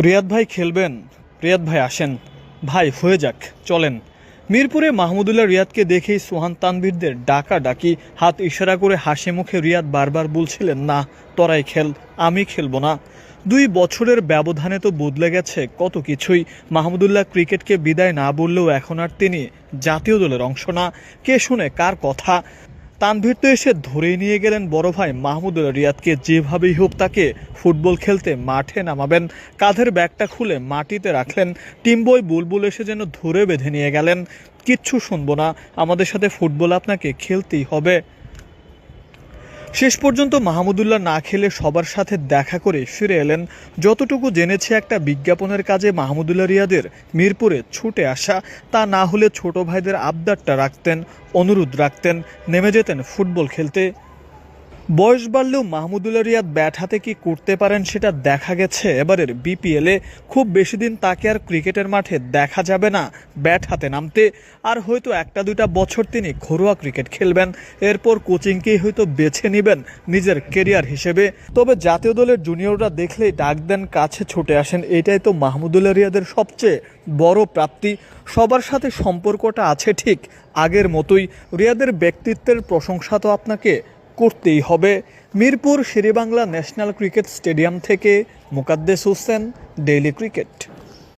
রিয়াদ ভাই খেলবেন? রিয়াদ ভাই আসেন, ভাই হয়ে যাক, চলেন। মিরপুরে মাহমুদুল্লাহ রিয়াদকে দেখেই সোহান তানভীরদের ডাকাডাকি, হাত ইশারা করে হাসি মুখে রিয়াদ বারবার বলছিলেন, না তোরাই খেল, আমি খেলবো না। 2 বছরের ব্যবধানে তো বদলে গেছে কত কিছুই। মাহমুদুল্লাহ ক্রিকেটকে বিদায় না বললেও এখন আর তিনি জাতীয় দলের অংশ না। কে শুনে কার কথা? তানভীর তো এসে ধরেই নিয়ে গেলেন বড় ভাই মাহমুদুল্লাহ রিয়াদকে, যেভাবেই হোক তাকে ফুটবল খেলতে মাঠে নামাবেন। কাঁধের ব্যাগটা খুলে মাটিতে রাখলেন। টিম বয় বুলবুল এসে যেন ধরে বেঁধে নিয়ে গেলেন, কিচ্ছু শুনবো না, আমাদের সাথে ফুটবল আপনাকে খেলতেই হবে। শেষ পর্যন্ত মাহমুদুল্লাহ না খেলে সবার সাথে দেখা করে ফিরে এলেন। যতটুকু জেনেছে একটা বিজ্ঞাপনের কাজে মাহমুদুল্লাহ রিয়াদের মিরপুরে ছুটে আসা, তা না হলে ছোট ভাইদের আবদারটা রাখতেন, অনুরোধ রাখতেন, নেমে যেতেন ফুটবল খেলতে। বয়স বাড়লেও মাহমুদুল্লাহ রিয়াদ ব্যাট হাতে কি করতে পারেন সেটা দেখা গেছে এবারের বিপিএলে। খুব বেশি দিন তাকে আর ক্রিকেটের মাঠে দেখা যাবে না ব্যাট হাতে নামতে। আর হয়তো 1-2 বছর তিনি ঘরোয়া ক্রিকেট খেলবেন, এরপর কোচিংকেই হয়তো বেছে নেবেন নিজের কেরিয়ার হিসেবে। তবে জাতীয় দলের জুনিয়ররা দেখলেই ডাক দেন, কাছে ছুটে আসেন। এটাই তো মাহমুদুল্লাহ রিয়াদের সবচেয়ে বড় প্রাপ্তি। সবার সাথে সম্পর্কটা আছে ঠিক আগের মতোই। রিয়াদের ব্যক্তিত্বের প্রশংসা তো আপনাকে করতেই হবে। Mirpur Sher e Bangla national cricket stadium থেকে মোকাদ্দেস হোসেন, ডেইলি ক্রিকেট।